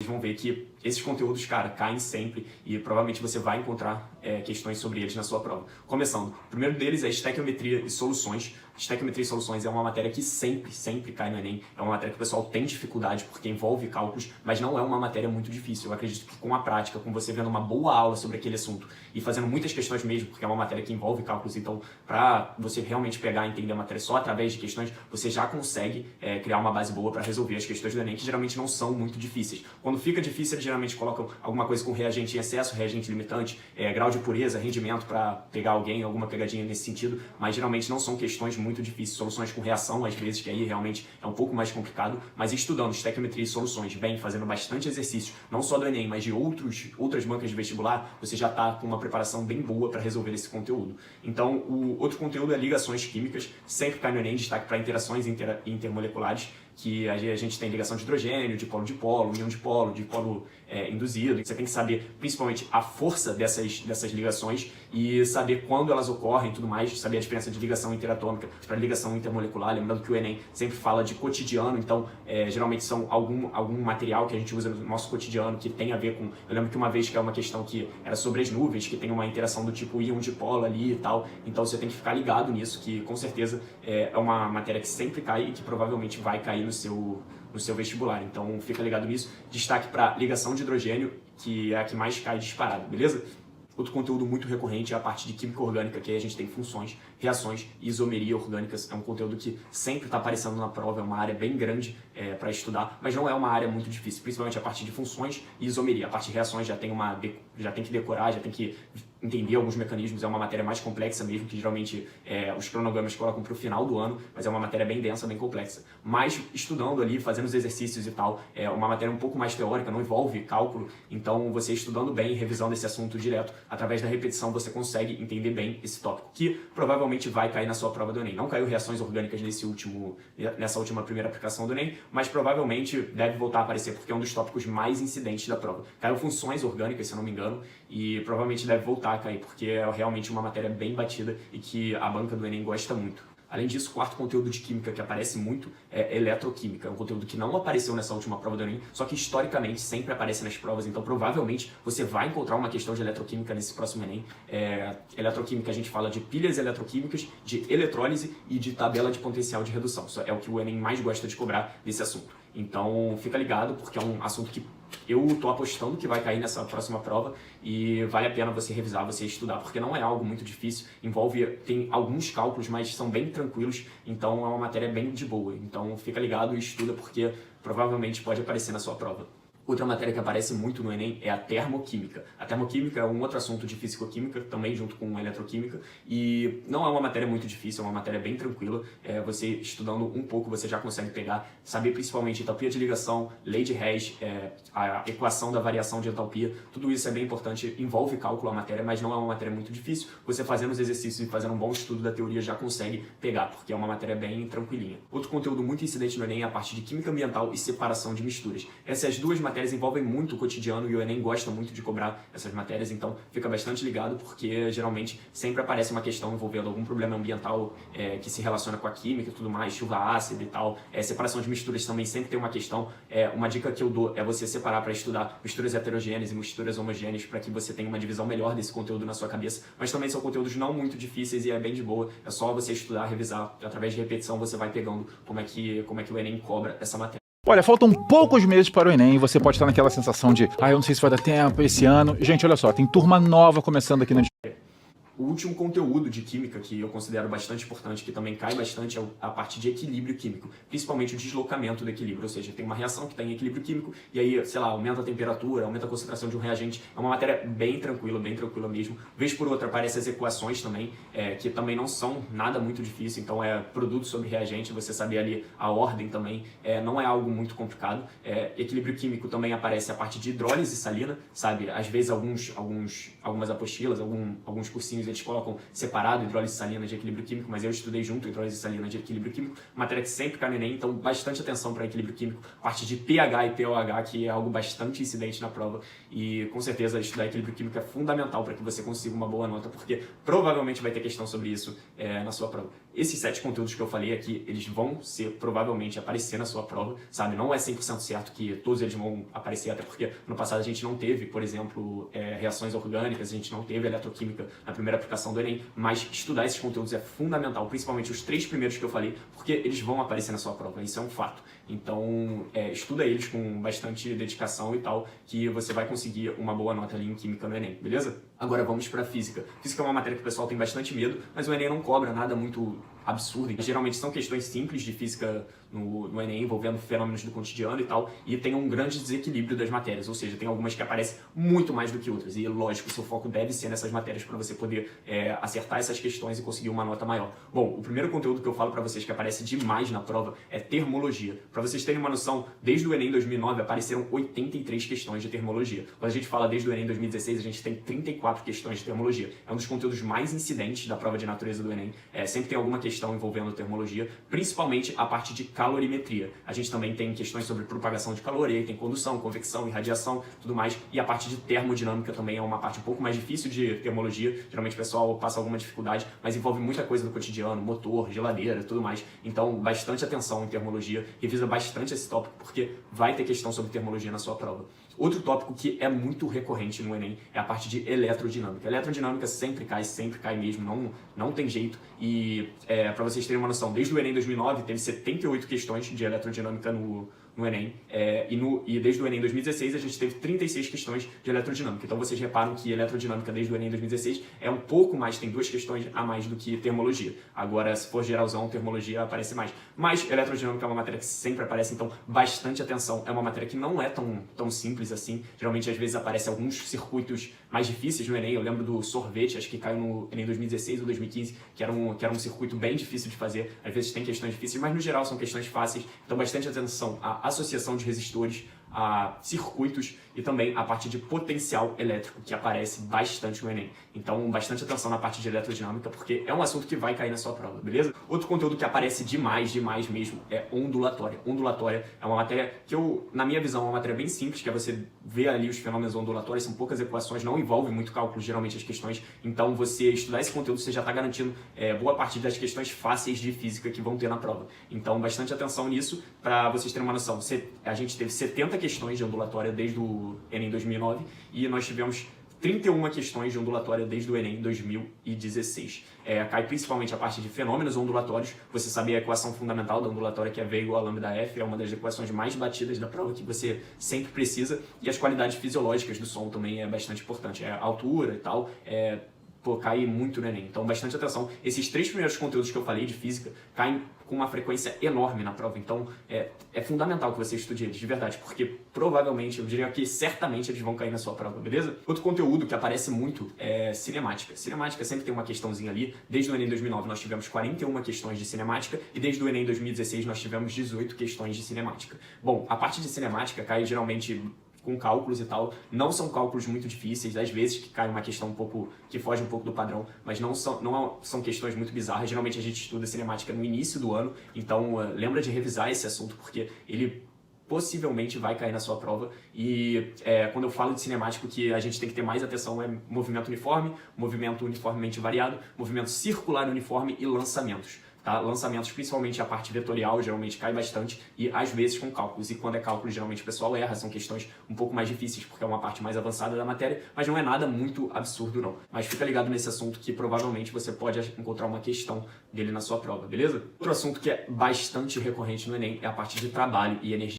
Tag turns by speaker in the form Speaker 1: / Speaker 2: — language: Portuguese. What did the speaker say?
Speaker 1: Vocês vão ver que esses conteúdos, cara, caem sempre e provavelmente você vai encontrar questões sobre eles na sua prova. Começando, o primeiro deles é estequiometria e soluções. Estequiometria e soluções é uma matéria que sempre cai no Enem. É uma matéria que o pessoal tem dificuldade porque envolve cálculos, mas não é uma matéria muito difícil. Eu acredito que com a prática, com você vendo uma boa aula sobre aquele assunto e fazendo muitas questões mesmo, porque é uma matéria que envolve cálculos, então para você realmente pegar e entender a matéria só através de questões, você já consegue criar uma base boa para resolver as questões do Enem, que geralmente não são muito difíceis. Quando fica difícil, eles geralmente colocam alguma coisa com reagente em excesso, reagente limitante, grau de pureza, rendimento para pegar alguém, alguma pegadinha nesse sentido, mas geralmente não são questões muito difíceis, soluções com reação, às vezes, que aí realmente é um pouco mais complicado, mas estudando estequiometria e soluções bem, fazendo bastante exercício, não só do Enem, mas de outras bancas de vestibular, você já está com uma preparação bem boa para resolver esse conteúdo. Então, o outro conteúdo é ligações químicas, sempre cai no Enem, destaque para interações intermoleculares, que a gente tem ligação de hidrogênio, de polo, íon de polo induzido. Você tem que saber, principalmente, a força dessas ligações e saber quando elas ocorrem e tudo mais, saber a diferença de ligação interatômica para ligação intermolecular. Lembrando que o Enem sempre fala de cotidiano, então, geralmente são algum material que a gente usa no nosso cotidiano que tem a ver com... Eu lembro que uma vez que é uma questão que era sobre as nuvens, que tem uma interação do tipo íon de polo ali e tal, então você tem que ficar ligado nisso, que com certeza é uma matéria que sempre cai e que provavelmente vai cair no seu vestibular. Então fica ligado nisso. Destaque para ligação de hidrogênio, que é a que mais cai disparado, beleza? Outro conteúdo muito recorrente é a parte de química orgânica, que aí a gente tem funções, reações e isomeria orgânicas. É um conteúdo que sempre está aparecendo na prova, é uma área bem grande para estudar, mas não é uma área muito difícil, principalmente a parte de funções e isomeria. A parte de reações já tem que decorar, já tem que entender alguns mecanismos, é uma matéria mais complexa mesmo, que geralmente os cronogramas colocam para o final do ano, mas é uma matéria bem densa, bem complexa. Mas estudando ali, fazendo os exercícios e tal, é uma matéria um pouco mais teórica, não envolve cálculo, então você estudando bem, revisando esse assunto direto, através da repetição você consegue entender bem esse tópico, que provavelmente vai cair na sua prova do Enem. Não caiu reações orgânicas nessa última primeira aplicação do Enem, mas provavelmente deve voltar a aparecer, porque é um dos tópicos mais incidentes da prova. Caiu funções orgânicas, se eu não me engano, e provavelmente deve voltar a cair, porque é realmente uma matéria bem batida e que a banca do Enem gosta muito. Além disso, o quarto conteúdo de química que aparece muito é eletroquímica. É um conteúdo que não apareceu nessa última prova do Enem, só que historicamente sempre aparece nas provas, então provavelmente você vai encontrar uma questão de eletroquímica nesse próximo Enem. Eletroquímica a gente fala de pilhas eletroquímicas, de eletrólise e de tabela de potencial de redução. Isso é o que o Enem mais gosta de cobrar desse assunto. Então fica ligado, porque é um assunto que eu tô apostando que vai cair nessa próxima prova e vale a pena você revisar, você estudar, porque não é algo muito difícil, tem alguns cálculos, mas são bem tranquilos, então é uma matéria bem de boa. Então fica ligado e estuda, porque provavelmente pode aparecer na sua prova. Outra matéria que aparece muito no Enem é a termoquímica. A termoquímica é um outro assunto de físico-química, também junto com a eletroquímica, e não é uma matéria muito difícil, é uma matéria bem tranquila. Você estudando um pouco, você já consegue pegar, saber principalmente entalpia de ligação, lei de Hess, a equação da variação de entalpia, tudo isso é bem importante, envolve cálculo a matéria, mas não é uma matéria muito difícil. Você fazendo os exercícios e fazendo um bom estudo da teoria já consegue pegar, porque é uma matéria bem tranquilinha. Outro conteúdo muito incidente no Enem é a parte de química ambiental e separação de misturas. Essas duas matérias envolvem muito o cotidiano e o Enem gosta muito de cobrar essas matérias, então fica bastante ligado, porque geralmente sempre aparece uma questão envolvendo algum problema ambiental que se relaciona com a química e tudo mais, chuva ácida e tal. Separação de misturas também sempre tem uma questão. Uma dica que eu dou é você separar para estudar misturas heterogêneas e misturas homogêneas, para que você tenha uma divisão melhor desse conteúdo na sua cabeça, mas também são conteúdos não muito difíceis e é bem de boa, é só você estudar, revisar, através de repetição você vai pegando como é que o Enem cobra essa matéria.
Speaker 2: Olha, faltam poucos meses para o Enem e você pode estar naquela sensação de eu não sei se vai dar tempo esse ano. Gente, olha só, tem turma nova começando aqui na...
Speaker 1: O último conteúdo de química que eu considero bastante importante, que também cai bastante, é a parte de equilíbrio químico, principalmente o deslocamento do equilíbrio, ou seja, tem uma reação que está em equilíbrio químico e aí, sei lá, aumenta a temperatura, aumenta a concentração de um reagente. É uma matéria bem tranquila mesmo. Vez por outra aparecem as equações também, que também não são nada muito difícil, então é produto sobre reagente, você saber ali a ordem também, não é algo muito complicado. Equilíbrio químico também aparece a parte de hidrólise salina, sabe? Às vezes algumas apostilas, alguns cursinhos eles colocam separado hidrólise salina de equilíbrio químico, mas eu estudei junto hidrólise salina de equilíbrio químico, matéria que sempre cai no Enem, então bastante atenção para equilíbrio químico, parte de pH e pOH, que é algo bastante incidente na prova, e com certeza estudar equilíbrio químico é fundamental para que você consiga uma boa nota, porque provavelmente vai ter questão sobre isso na sua prova. esses 7 conteúdos que eu falei aqui, eles vão ser, provavelmente, aparecer na sua prova, sabe? Não é 100% certo que todos eles vão aparecer, até porque no passado a gente não teve, por exemplo, reações orgânicas, a gente não teve eletroquímica na primeira aplicação do Enem, mas estudar esses conteúdos é fundamental, principalmente os 3 primeiros que eu falei, porque eles vão aparecer na sua prova, isso é um fato. Então, estuda eles com bastante dedicação e tal, que você vai conseguir uma boa nota ali em Química no Enem, beleza? Agora vamos para Física. Física é uma matéria que o pessoal tem bastante medo, mas o Enem não cobra nada muito absurdo. Geralmente são questões simples de física no Enem, envolvendo fenômenos do cotidiano e tal, e tem um grande desequilíbrio das matérias, ou seja, tem algumas que aparecem muito mais do que outras, e lógico, o seu foco deve ser nessas matérias para você poder acertar essas questões e conseguir uma nota maior. Bom, o primeiro conteúdo que eu falo para vocês que aparece demais na prova é termologia. Para vocês terem uma noção, desde o Enem 2009 apareceram 83 questões de termologia. Quando a gente fala desde o Enem 2016, a gente tem 34 questões de termologia. É um dos conteúdos mais incidentes da prova de natureza do Enem. Sempre tem alguma questão envolvendo termologia, principalmente a parte de calorimetria. A gente também tem questões sobre propagação de calor, e aí tem condução, convecção, irradiação, tudo mais. E a parte de termodinâmica também é uma parte um pouco mais difícil de termologia. Geralmente o pessoal passa alguma dificuldade, mas envolve muita coisa do cotidiano, motor, geladeira, tudo mais. Então, bastante atenção em termologia. Revisa bastante esse tópico, porque vai ter questão sobre termologia na sua prova. Outro tópico que é muito recorrente no Enem é a parte de eletrodinâmica. A eletrodinâmica sempre cai mesmo, não tem jeito. E para vocês terem uma noção, desde o Enem 2009 teve 78 questões de eletrodinâmica no Enem, e desde o Enem 2016 a gente teve 36 questões de eletrodinâmica. Então vocês reparam que eletrodinâmica desde o Enem 2016 é um pouco mais, tem 2 questões a mais do que termologia. Agora, se for geralzão, termologia aparece mais. Mas eletrodinâmica é uma matéria que sempre aparece, então bastante atenção. É uma matéria que não é tão simples assim. Geralmente, às vezes, aparecem alguns circuitos mais difíceis no Enem. Eu lembro do sorvete, acho que caiu no Enem 2016 ou 2015, que era um circuito bem difícil de fazer. Às vezes tem questões difíceis, mas no geral são questões fáceis. Então bastante atenção à associação de resistores, a circuitos e também a parte de potencial elétrico, que aparece bastante no Enem. Então, bastante atenção na parte de eletrodinâmica, porque é um assunto que vai cair na sua prova, beleza? Outro conteúdo que aparece demais mesmo, é ondulatória. Ondulatória é uma matéria que na minha visão, é uma matéria bem simples, que é você ver ali os fenômenos ondulatórios, são poucas equações, não envolve muito cálculo, geralmente, as questões. Então, você estudar esse conteúdo, você já está garantindo boa parte das questões fáceis de física que vão ter na prova. Então, bastante atenção nisso, para vocês terem uma noção. A gente teve 70 questões de ondulatória desde o Enem 2009 e nós tivemos 31 questões de ondulatória desde o Enem 2016. Cai principalmente a parte de fenômenos ondulatórios. Você sabe a equação fundamental da ondulatória, que é V igual a lambda F, é uma das equações mais batidas da prova que você sempre precisa. E as qualidades fisiológicas do som também é bastante importante. A altura e tal, cai muito no Enem. Então, bastante atenção. Esses 3 primeiros conteúdos que eu falei de física caem com uma frequência enorme na prova. Então, é fundamental que você estude eles, de verdade, porque provavelmente, eu diria que certamente eles vão cair na sua prova, beleza? Outro conteúdo que aparece muito é cinemática. Cinemática sempre tem uma questãozinha ali. Desde o Enem 2009 nós tivemos 41 questões de cinemática e desde o Enem 2016 nós tivemos 18 questões de cinemática. Bom, a parte de cinemática cai geralmente com cálculos e tal, não são cálculos muito difíceis, às vezes que cai uma questão que foge um pouco do padrão, mas não são questões muito bizarras. Geralmente a gente estuda cinemática no início do ano, então lembra de revisar esse assunto, porque ele possivelmente vai cair na sua prova. E quando eu falo de cinemático, que a gente tem que ter mais atenção é movimento uniforme, movimento uniformemente variado, movimento circular uniforme e lançamentos. Tá? Lançamentos, principalmente a parte vetorial, geralmente cai bastante, e às vezes com cálculos. E quando é cálculo, geralmente o pessoal erra, são questões um pouco mais difíceis, porque é uma parte mais avançada da matéria, mas não é nada muito absurdo, não. Mas fica ligado nesse assunto, que provavelmente você pode encontrar uma questão dele na sua prova, beleza? Outro assunto que é bastante recorrente no Enem é a parte de trabalho e energia.